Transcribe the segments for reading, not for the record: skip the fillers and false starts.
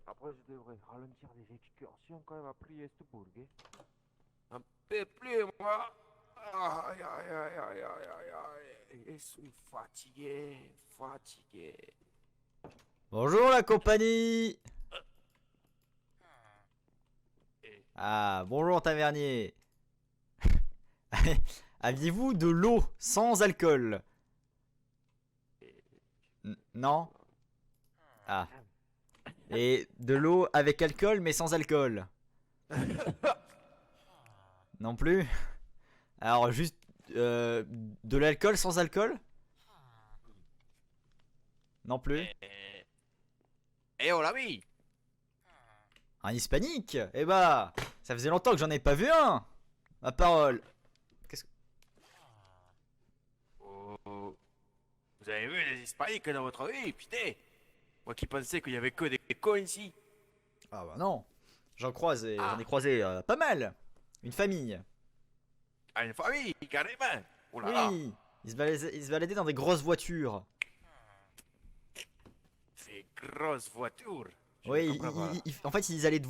Après, je devrais ralentir les excursions quand même après Estbourg. Un peu plus, moi. Aïe, aïe, aïe, aïe, aïe, aïe, aïe. Je suis fatigué, fatigué. Bonjour la compagnie. Et, Ah, bonjour tavernier. Aviez-vous de l'eau sans alcool? et, Non. Ah. madame. Et de l'eau avec alcool mais sans alcool? Non plus. Alors juste de l'alcool sans alcool? Non plus. On l'a mis. Un hispanique? Eh bah, ça faisait longtemps que j'en ai pas vu un. Ma parole. Qu'est-ce que... Oh, vous avez vu les Hispaniques dans votre vie, putain. Moi qui pensais qu'il y avait que des cons ici. Ah bah non. J'en ai Ah, croisé pas mal. Une famille. à une famille, carrément. Oh là là, Oui. Ils se baladaient dans des grosses voitures. ces grosses voitures. Je ne Oui, comprends pas là. en fait, ils allaient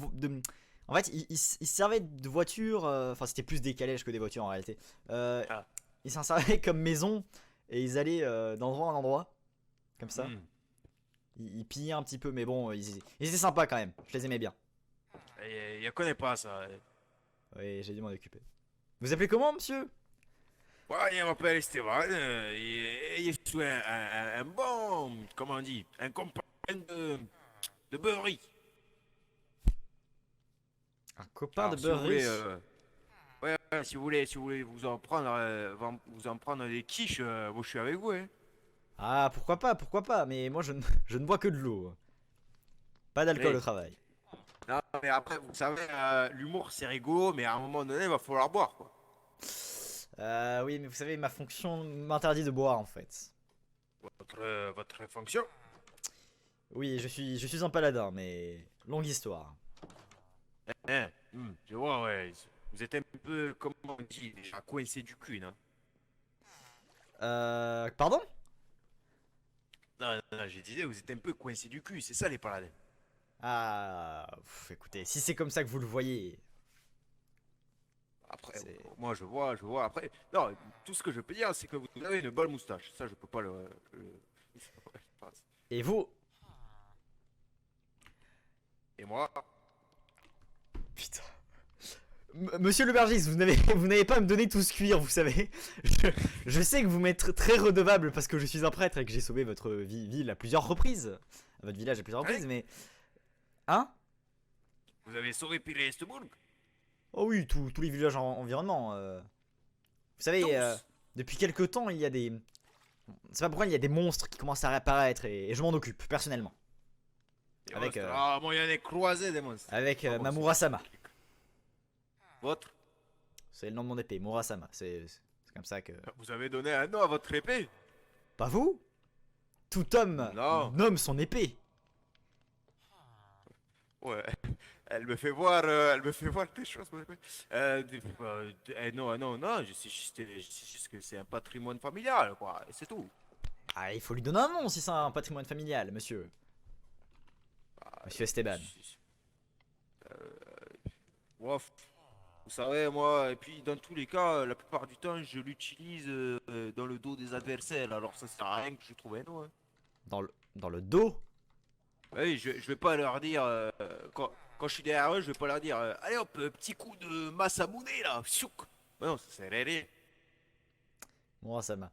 en fait, ils se servaient de voitures. Enfin, c'était plus des calèches que des voitures en réalité. Euh, Ah, ils s'en servaient comme maison et ils allaient d'endroit en endroit, comme ça. hmm. Ils pillaient un petit peu, mais bon, ils étaient sympas quand même. Je les aimais bien. Je connais pas ça. Oui, j'ai dû m'en occuper. Vous appelez comment, monsieur? Ouais, je m'appelle Esteban. Je suis un bon, comment on dit, un compagnon de beuverie. Un copain de Alors, si vous voulez, beurrerie. ouais, si vous voulez vous en prendre des quiches, moi je suis avec vous, hein. Ah, pourquoi pas. Mais moi, je ne bois que de l'eau. Pas d'alcool au Mais, travail. non, mais après, vous savez, l'humour c'est rigolo, mais à un moment donné, il va falloir boire, quoi. Oui, mais vous savez, ma fonction m'interdit de boire en fait. Votre fonction. Oui, je suis un paladin, mais longue histoire. Hein, je vois, ouais. Vous êtes un peu, comment on dit, déjà coincé du cul, non? Pardon? Non, non, non, j'ai dit, vous êtes un peu coincé du cul, c'est ça les paladins. Ah, écoutez, si c'est comme ça que vous le voyez, Après, c'est... moi je vois. Après, non, tout ce que je peux dire, c'est que vous avez une bonne moustache. Ça, je peux pas Et vous? Et moi, Putain. Monsieur le bergiste, vous n'avez pas à me donner tout ce cuir, vous savez. Je, je sais que vous m'êtes très redevable parce que je suis un prêtre et que j'ai sauvé votre ville à plusieurs reprises. Votre village à plusieurs hein, reprises, mais... Hein? vous avez sauvé Pirestebourg. Oh oui, tous les villages environnants. Vous savez, Tous. depuis quelques temps, il y a des... C'est pas pourquoi il y a des monstres qui commencent à réapparaître et je m'en occupe personnellement. Les Avec, monstres. Ah, moi, il y en a croisé des monstres. avec Ah bon, c'est Mamura-sama. votre. C'est le nom de mon épée, Murasama. C'est comme ça que... Vous avez donné un nom à votre épée. Pas vous? Tout homme Non. nomme son épée. Ouais. Elle me fait voir des choses. Mon épée. Non, non, non. Je sais juste que c'est un patrimoine familial, quoi. Et c'est tout. Ah, il faut lui donner un nom si c'est un patrimoine familial, monsieur. Ah, Monsieur Esteban. Ouf. Vous savez, moi, et puis dans tous les cas, la plupart du temps, je l'utilise dans le dos des adversaires. Alors ça sert à rien que je trouve un nom, hein. Dans le dos? Oui, je vais pas leur dire, quand je suis derrière eux, je vais pas leur dire, allez hop, petit coup de masse à mouner là, siouk. Bah non, ça sert à rien. Murasama.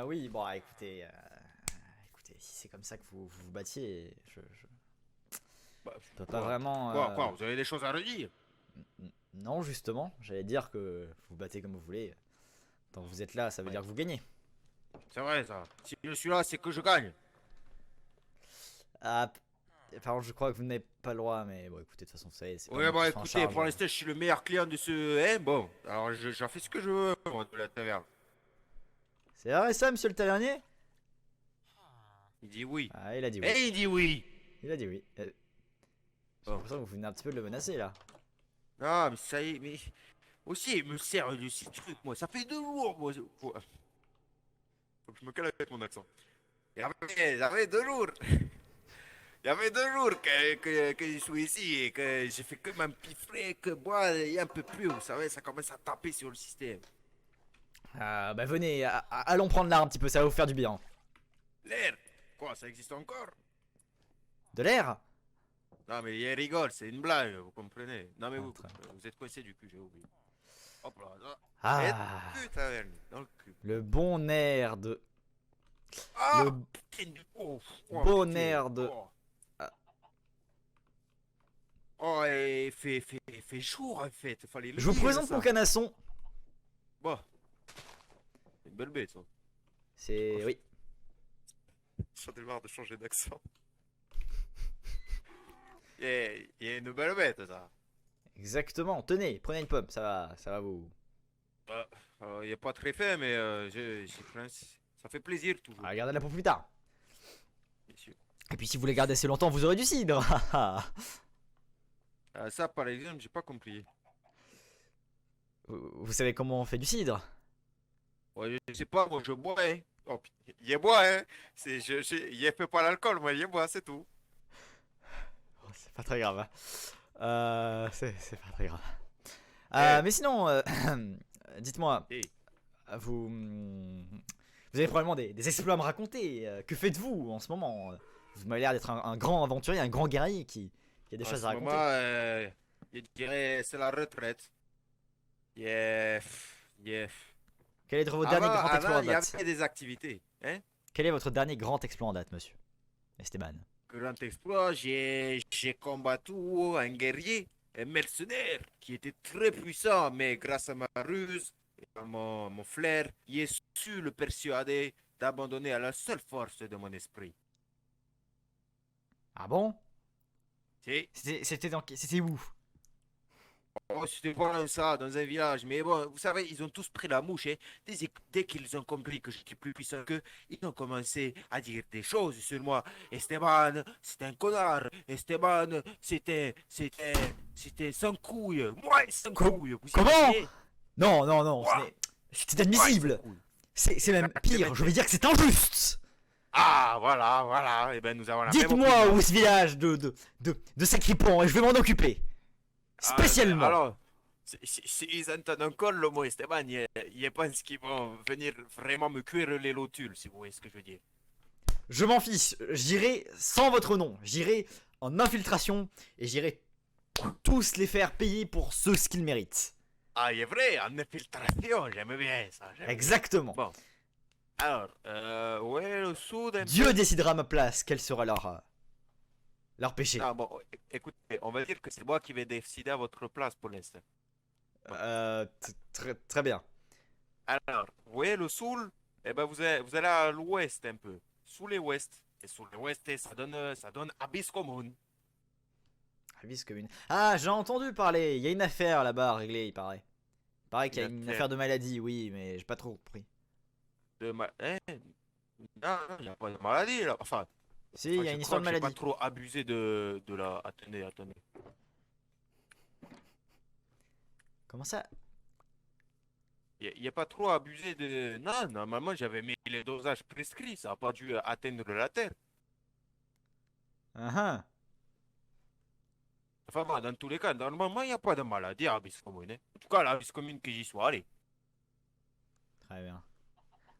Oui, bon, écoutez... écoutez, si c'est comme ça que vous battiez, je Bah, peux pas quoi? vraiment... Quoi, vous avez des choses à redire? Non, justement, j'allais dire que vous battez comme vous voulez. Tant que vous êtes là, ça veut Ouais, dire que vous gagnez. c'est vrai ça. Si je suis là, c'est que je gagne. Ah, par contre, je crois que vous n'avez pas le droit, mais bon, écoutez, de toute façon, vous savez, c'est pas Ouais, moi bon, qui suis en écoutez, charge. pour l'instant, je suis le meilleur client de ce... Hein, bon, alors j'en fais ce que je veux, moi, de la taverne. C'est vrai ça, monsieur le tavernier? Il dit oui. Ah, il a dit oui. Et il dit oui. Il a dit oui. J'ai Bon. l'impression que vous venez un petit peu de le menacer là. Ah, mais ça y est, mais... Aussi, il me sert de ces trucs, moi. Ça fait 2 jours, moi. Faut que je me calme avec mon accent. Ça fait 2 jours. Il y avait 2 jours que je suis ici et que j'ai fait que m'empiffrer, que moi, il y a un peu plus, vous savez, ça commence à taper sur le système. Bah venez, allons prendre l'air un petit peu, ça va vous faire du bien. L'air? Quoi, ça existe encore? De l'air? Non, mais il rigole, c'est une blague, vous comprenez? Non, mais Ah, vous, très vous êtes coincé du cul, j'ai oublié. Hop là, là. Ah, Putain, Vernie, dans le cul. le bon air de... Ah! Le Putain, oh, oh, bon putain, air de... oh. Ah, Oh, et fait chaud en fait, fallait le je vous dire présente ça. mon canasson. Bon, c'est une belle bête ça. C'est... Oui. J'en ai marre de changer d'accent. Il y a une belle bête ça. Exactement. Tenez, prenez une pomme, ça va vous... Il est pas très fait, mais ça fait plaisir toujours. Ah, gardez-la pour plus tard. Bien sûr. Et puis si vous les gardez assez longtemps, vous aurez du cidre. Ça, par exemple, j'ai pas compris. Vous savez comment on fait du cidre? Ouais, je sais pas, moi je bois, hein. Oh, il est bois, hein. Il fait pas l'alcool, moi, il est bois, c'est tout. Oh, c'est pas très grave. C'est pas très grave. Eh. Mais sinon, dites-moi, Eh. vous avez probablement des exploits à me raconter. Que faites-vous en ce moment? Vous m'avez l'air d'être un grand aventurier, un grand guerrier qui a des En choses ce à raconter. moment, je dirais c'est la retraite. Yeah. Yeah. Quel est votre dernier grand exploit en Il y date? avait des activités. Hein? Quel est votre dernier grand exploit en date, monsieur Esteban? Grand exploit, j'ai combattu un guerrier, un mercenaire qui était très puissant, mais grâce à ma ruse et à mon flair, j'ai su le persuader d'abandonner à la seule force de mon esprit. Ah bon? Si. C'était où? Oh, c'était pas ça, dans un village. Mais bon, vous savez, ils ont tous pris la mouche. Hein. Dès qu'ils ont compris que j'étais plus puissant qu'eux, ils ont commencé à dire des choses sur moi. Esteban, c'était un connard. Esteban, c'était sans couilles. Moi, sans couilles. Vous Comment? imaginez? Non, non, non, Ouah. c'est Moi, inadmissible. sans couilles. C'est même pire, je veux dire que c'est injuste. Ah, voilà, voilà. Et ben, nous avons la même Dites-moi opinion. où est ce village de sacripants et je vais m'en occuper. Ah, ben, Spécialement. alors, s'ils entendent encore le mot Esteban, ils pensent qu'ils vont venir vraiment me cuire les lotules, si vous voyez ce que je veux dire. Je m'en fiche, j'irai sans votre nom. J'irai en infiltration et j'irai tous les faire payer pour ce qu'ils méritent. Ah, il est vrai, en infiltration, j'aime bien ça. j'aime bien. Exactement. Bon, alors, ouais, le sud. Un Dieu peu. décidera à ma place quel sera leur péché. Ah, bon, écoutez, on va dire que c'est moi qui vais décider à votre place pour l'instant. Très bien. Alors, vous voyez le sud, eh ben, vous allez à l'ouest un peu, sous les ouest. Et sous les ouest, ça donne Abyss Commune. Abyss commune. Ah, j'ai entendu parler. Il y a une affaire là-bas à régler, il paraît. Il paraît qu'il y a une affaire de maladie, oui, mais j'ai pas trop compris. Hein? Non, il n'y a pas de maladie là. Enfin, Si, il y a je une crois histoire de que j'ai pas maladie. trop abusé de la. Attendez. Comment ça? Il n'y a pas trop abusé de. Non, normalement, j'avais mis les dosages prescrits. Ça n'a pas dû atteindre la terre. Ah ah. Enfin, bon, dans tous les cas, normalement, il n'y a pas de maladie à Abyss Commune. Hein. En tout cas, la Abyss Commune que j'y sois allé. Très bien.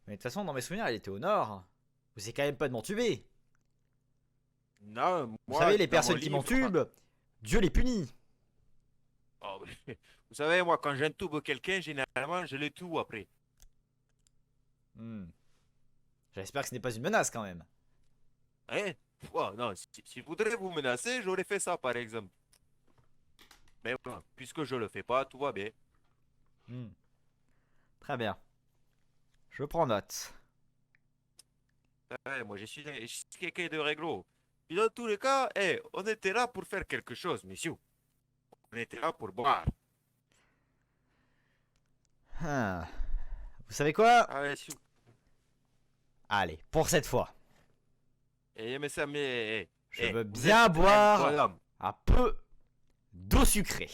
Mais de toute façon, dans mes souvenirs, elle était au nord. Vous essayez quand même pas de m'entuber. Non, Vous moi, savez, les dans personnes mon qui livre, m'entubent, Dieu les punit. oh, vous savez, moi, quand j'intube quelqu'un, généralement, je le tue après. Hmm. J'espère que ce n'est pas une menace quand même. Hein? Oh, non, si je voudrais vous menacer, j'aurais fait ça, par exemple. Mais bon, puisque je le fais pas, tout va bien. Hmm. Très bien. Je prends note. Ouais, moi, je suis quelqu'un de réglo. Puis dans tous les cas, on était là pour faire quelque chose, messieurs. On était là pour boire. Ah. Vous savez quoi? Ah, messieurs. Allez, pour cette fois, Mais ça, mais... je veux vous bien êtes un boire bonhomme. un peu d'eau sucrée.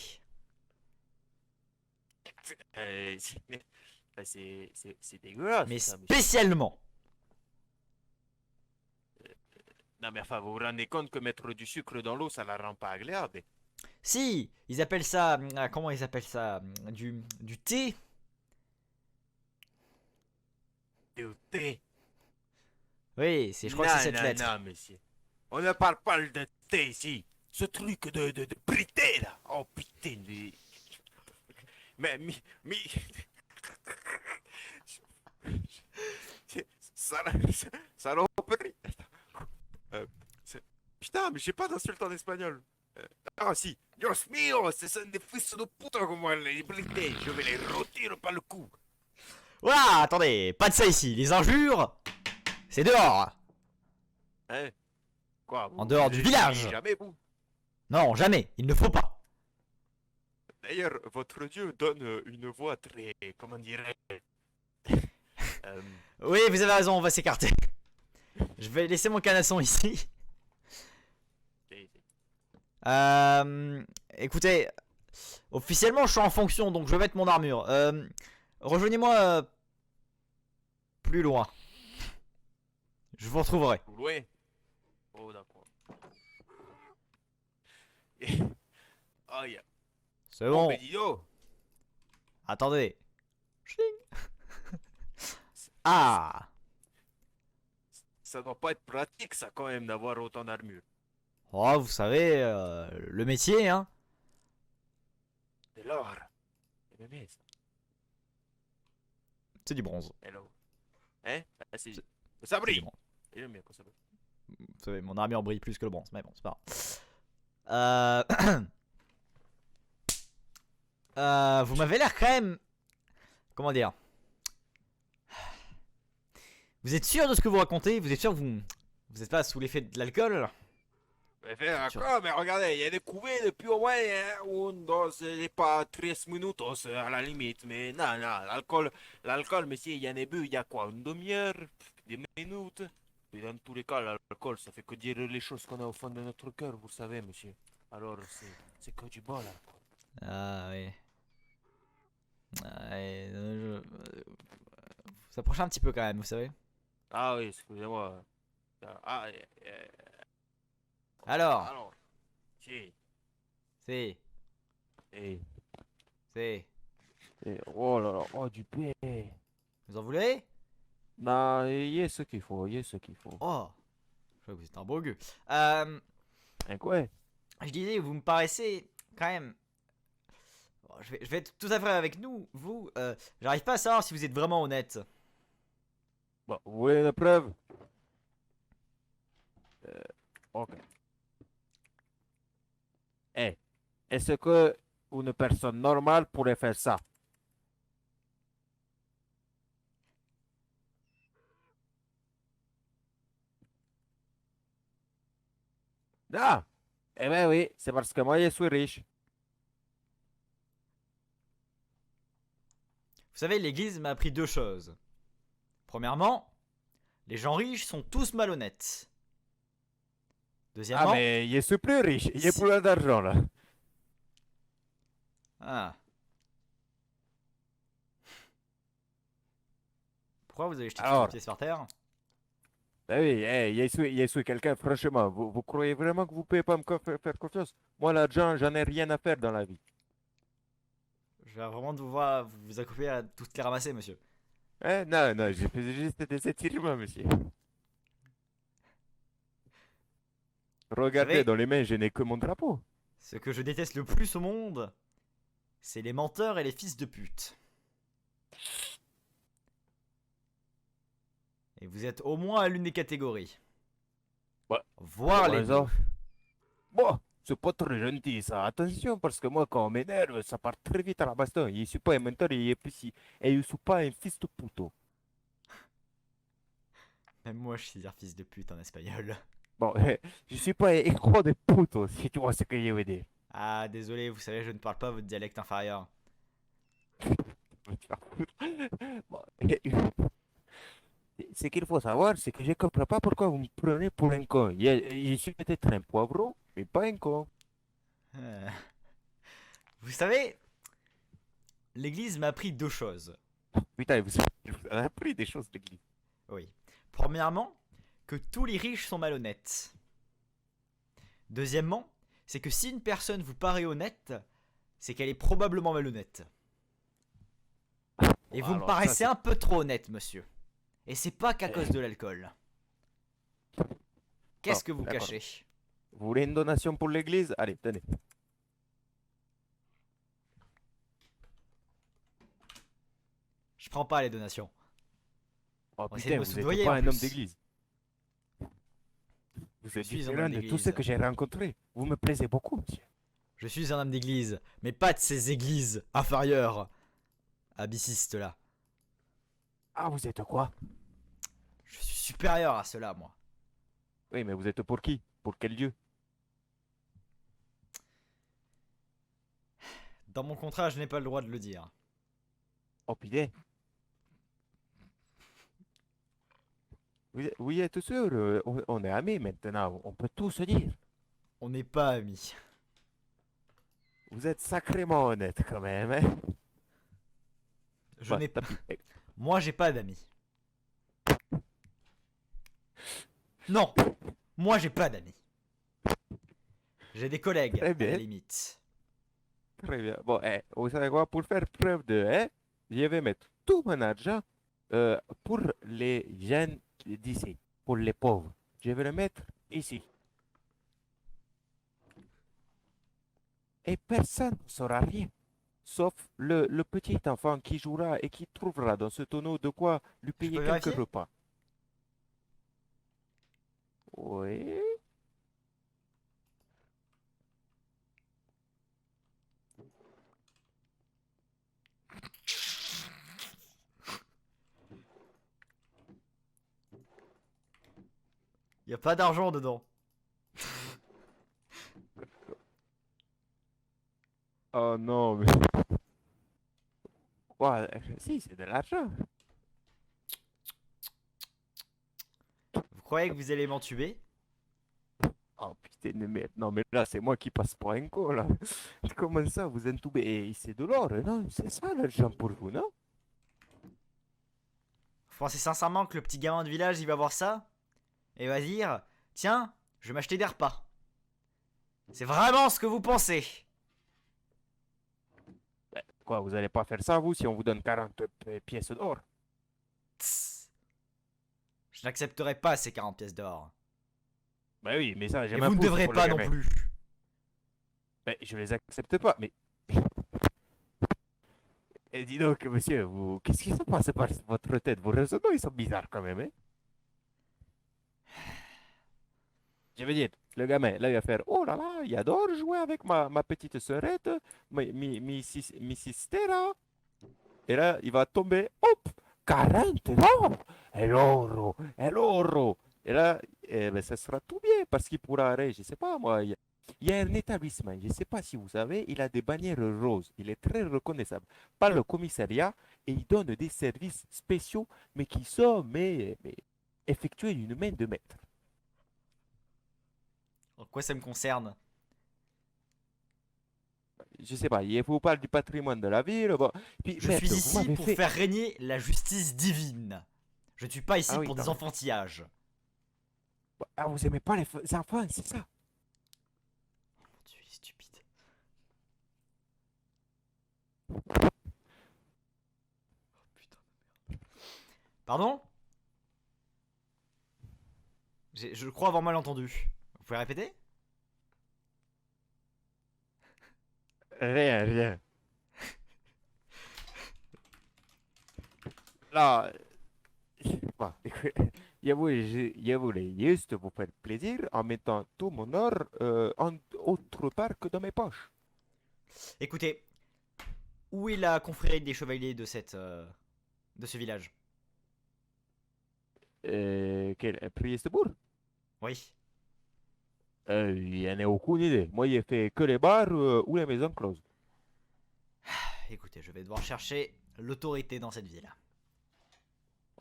C'est dégueulasse, Mais ça, monsieur. spécialement. Non, mais enfin, vous vous rendez compte que mettre du sucre dans l'eau, ça la rend pas agréable. Si, ils appellent ça. Comment ils appellent ça? Du thé? Du thé. Oui, je crois que c'est Non, cette non, lettre. non, monsieur. On ne parle pas de thé ici. Ce truc de brité, là. Oh, putain. Mais, ça, saloperie. Euh, c'est- Putain, mais j'ai pas d'insulte en espagnol. Ah si, Dios mío, ce sont des fils de pute comme moi, les brités. Je vais les rôtir par le cou. Voilà, attendez, pas de ça ici. Les injures, c'est dehors. Hein? Quoi, En vous, dehors vous du les village. oubliez jamais, vous? Non, jamais, il ne faut pas. D'ailleurs, votre dieu donne une voix très, comment dirais euh, Oui, vous avez raison, on va s'écarter. Je vais laisser mon canasson ici. c'est- Écoutez, officiellement je suis en fonction, donc je vais mettre mon armure. Rejoignez-moi plus loin. Je vous retrouverai. Vous loin? Oh, d'accord. Ah, yeah. C'est Bon, bon. mais dis donc, Attendez. Chling. Ah. ça doit pas être pratique, ça, quand même, d'avoir autant d'armure. Oh, vous savez, le métier, hein. De l'or. C'est bien, bien, ça. C'est du bronze. Hello. Hein? Ah, c'est... C'est- Ça C'est du brille. bronze. J'aime bien quand ça brille. Vous savez, mon armure brille plus que le bronze, mais bon, c'est pas grave. Vous m'avez l'air quand même... Comment dire? Vous êtes sûr de ce que vous racontez? Vous êtes sûr que vous êtes pas sous l'effet de l'alcool? Mais faire Sûr. quoi? Mais regardez, il y a des couvées depuis au moins un, dos, pas 13 minutes à la limite. Mais non, non, l'alcool, monsieur, il y en a bu, il y a quoi? Une demi-heure? 10 minutes? Et dans tous les cas, l'alcool, ça fait que dire les choses qu'on a au fond de notre cœur, vous savez, monsieur. Alors, c'est que du bon, l'alcool. Ah oui. Ouais, vous approchez un petit peu quand même, vous savez. Ah oui, excusez-moi. Ah, Alors, alors, si, c'est, et, c'est... oh là là, oh du pain. Vous en voulez? Non, il y a ce qu'il faut, il y a ce qu'il faut. Oh, je crois que vous êtes un beau gueux. Et quoi? Je disais, vous me paraissez quand même... Bon, je vais être tout à fait avec vous. J'arrive pas à savoir si vous êtes vraiment honnête. Bon, vous voulez la preuve? Ok. Eh, est-ce que une personne normale pourrait faire ça? Ah! Eh ben oui, c'est parce que moi, je suis riche. Vous savez, l'église m'a appris deux choses. Premièrement, les gens riches sont tous malhonnêtes. Ah, Deuxièmement... mais je suis plus riche, j'ai Si- plus d'argent là. Ah. Pourquoi vous avez jeté tous vos Alors, pièces par terre? ben oui, je suis quelqu'un, franchement, vous croyez vraiment que vous pouvez pas faire confiance? Moi, l'argent, j'en ai rien à faire dans la vie. Je vais vraiment devoir vous accouper à toutes les ramasser, monsieur. Hein? Non, non, j'ai fait juste des étirements, monsieur. Vous Regardez, savez, dans les mains, je n'ai que mon drapeau. ce que je déteste le plus au monde, c'est les menteurs et les fils de pute. Et vous êtes au moins à l'une des catégories. Ouais. Voire les deux. Bon, c'est pas très gentil ça. Attention, parce que moi, quand on m'énerve, ça part très vite à la baston. Je suis pas un menteur et je suis pas un fils de puto. Même moi, je sais dire fils de pute en espagnol. Bon, je suis pas un héros de puto, si tu vois ce que je veux dire. Ah, désolé, vous savez, je ne parle pas votre dialecte inférieur. Bon, ce qu'il faut savoir, c'est que je comprends pas pourquoi vous me prenez pour un con. Je suis peut-être un poivron, mais pas un con. Vous savez, l'église m'a appris deux choses. Putain, vous avez appris des choses, l'église. Oui. Premièrement, que tous les riches sont malhonnêtes. Deuxièmement, c'est que si une personne vous paraît honnête, c'est qu'elle est probablement malhonnête. Et vous me Alors, paraissez ça, un peu trop honnête, monsieur. Et c'est pas qu'à cause de l'alcool. Qu'est-ce que vous d'accord. cachez? Vous voulez une donation pour l'église? Allez, tenez. Je prends pas les donations. Oh On va essayer de putain, me vous soudoyer, n'êtes pas en un homme plus. d'église. Vous êtes suis un différent homme de tous d'église. ceux que j'ai rencontrés. Vous me plaisez beaucoup, monsieur. Je suis un homme d'église, mais pas de ces églises inférieures. Abyscistes là. Ah, vous êtes quoi? Je suis supérieur à cela, moi. Oui, mais vous êtes pour qui? Pour quel dieu? Dans mon contrat, je n'ai pas le droit de le dire. Oh putain. Vous y êtes sûr? On est amis maintenant. On peut tout se dire. On n'est pas amis. Vous êtes sacrément honnête quand même, hein? Je Bah, n'ai pas. tant pis. Moi, j'ai pas d'amis. Non, moi, j'ai pas d'amis. J'ai des collègues, Très à bien. la limite. Très bien. Bon, vous savez quoi? Pour faire preuve de, je vais mettre tout mon argent pour les jeunes d'ici, pour les pauvres. Je vais le mettre ici. Et personne ne saura rien, sauf le petit enfant qui jouera et qui trouvera dans ce tonneau de quoi lui payer peux quelques vérifier? repas. Oui. Y a pas d'argent dedans. Oh non, mais... Ouais, si, c'est de l'argent. Vous croyez que vous allez m'entuber? Oh putain, mais non, mais là, c'est moi qui passe pour un con, là. Comment ça, vous entubez? Et c'est de l'or, non? C'est ça l'argent pour vous, non? Vous pensez sincèrement que le petit gamin de village, il va voir ça? Et va dire, tiens, je vais m'acheter des repas. C'est vraiment ce que vous pensez? Quoi, vous allez pas faire ça, vous, si on vous donne 40 pièces d'or? Tss. Je n'accepterai pas ces 40 pièces d'or. Bah oui, mais ça, Et j'aime vous ne devrez pas non plus. Ben, je les accepte pas, mais... Et dis donc, monsieur, vous... qu'est-ce qui se passe par votre tête? Vos raisonnements, ils sont bizarres quand même, hein? Je veux dire, le gamin, là, il va faire, oh là là, il adore jouer avec ma petite sœurette, mi sistera. Et là, il va tomber, hop, 40 non, et l'oro, et l'oro. Et là, ben, ça sera tout bien, parce qu'il pourra aller, je sais pas moi, il y a un établissement, je ne sais pas si vous savez, il a des bannières roses, il est très reconnaissable par le commissariat, et il donne des services spéciaux, mais qui sont mais effectués d'une main de maître. En quoi ça me concerne? Je sais pas, il vous parle du patrimoine de la ville. Bon. Puis, Je maître, suis vous ici m'avez pour fait... faire régner la justice divine. Je ne suis pas ici Ah oui, pour non, des mais- enfantillages. Ah, vous aimez pas les enfants, c'est ça? Tu es stupide. Putain de merde. Pardon? Je crois avoir mal entendu. Vous pouvez répéter? Rien, rien. Là, bon, écoute, je voulais juste vous faire plaisir en mettant tout mon or en autre part que dans mes poches. Écoutez, où est la confrérie des chevaliers de de ce village? Quel Priestbourg? Oui. Il n'y en a aucune idée. Moi, j'ai fait que les bars ou les maisons closes. Écoutez, je vais devoir chercher l'autorité dans cette ville.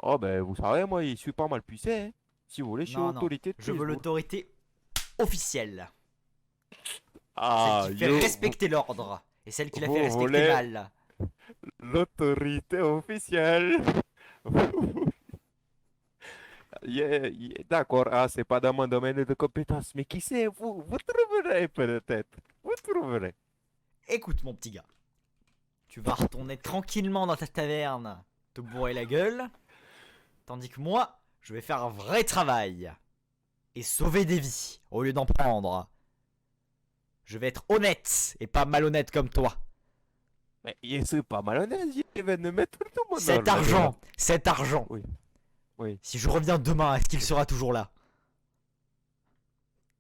Oh, ben, vous savez, moi, je suis pas mal pucé, hein. Si vous voulez, je suis Non, non, autorité de je veux Priestbourg. l'autorité officielle. Ah, Celle qui fait respecter l'ordre. Et celle qui l'a fait vous respecter voulez- mal. l'autorité officielle. D'accord, ah, c'est pas dans mon domaine de compétence, mais qui sait, vous trouverez peut-être. Vous trouverez. Écoute, mon petit gars. Tu vas retourner tranquillement dans ta taverne, te bourrer la gueule. Tandis que moi, je vais faire un vrai travail. Et sauver des vies, au lieu d'en prendre. Je vais être honnête, et pas malhonnête comme toi. Mais c'est pas malhonnête, il va nous mettre tout le monde dans Cet argent. Oui, oui. Si je reviens demain, est-ce qu'il sera toujours là?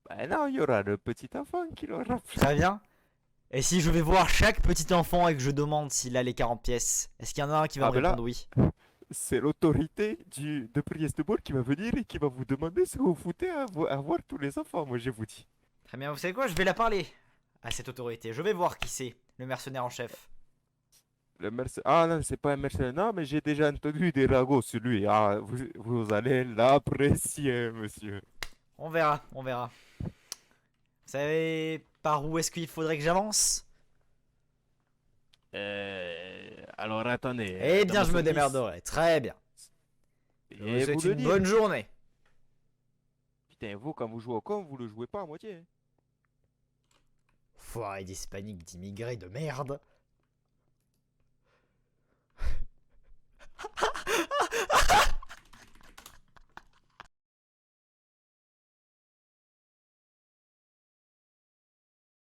Ben non, il y aura le petit enfant qui l'aura pris. Très bien. Et si je vais voir chaque petit enfant et que je demande s'il a les 40 pièces, est-ce qu'il y en a un qui va Ah, me ben là, répondre oui? c'est l'autorité de Priestbourg qui va venir et qui va vous demander ce que vous foutez à voir tous les enfants, moi je vous dis. Très bien, vous savez quoi? Je vais la parler à cette autorité. Je vais voir qui c'est, le mercenaire en chef. Ah non, c'est pas un mercenaire, non, mais j'ai déjà entendu des ragots sur lui. Ah, vous allez l'apprécier, monsieur. On verra, on verra. Vous savez par où est-ce qu'il faudrait que j'avance? Alors attendez. Eh dans bien, mon je me service. démerderai. Très bien. Je vous Et souhaite vous le une dites. bonne journée. Putain, vous, quand vous jouez au com, vous le jouez pas à moitié. Foiré d'hispanique d'immigrés de merde.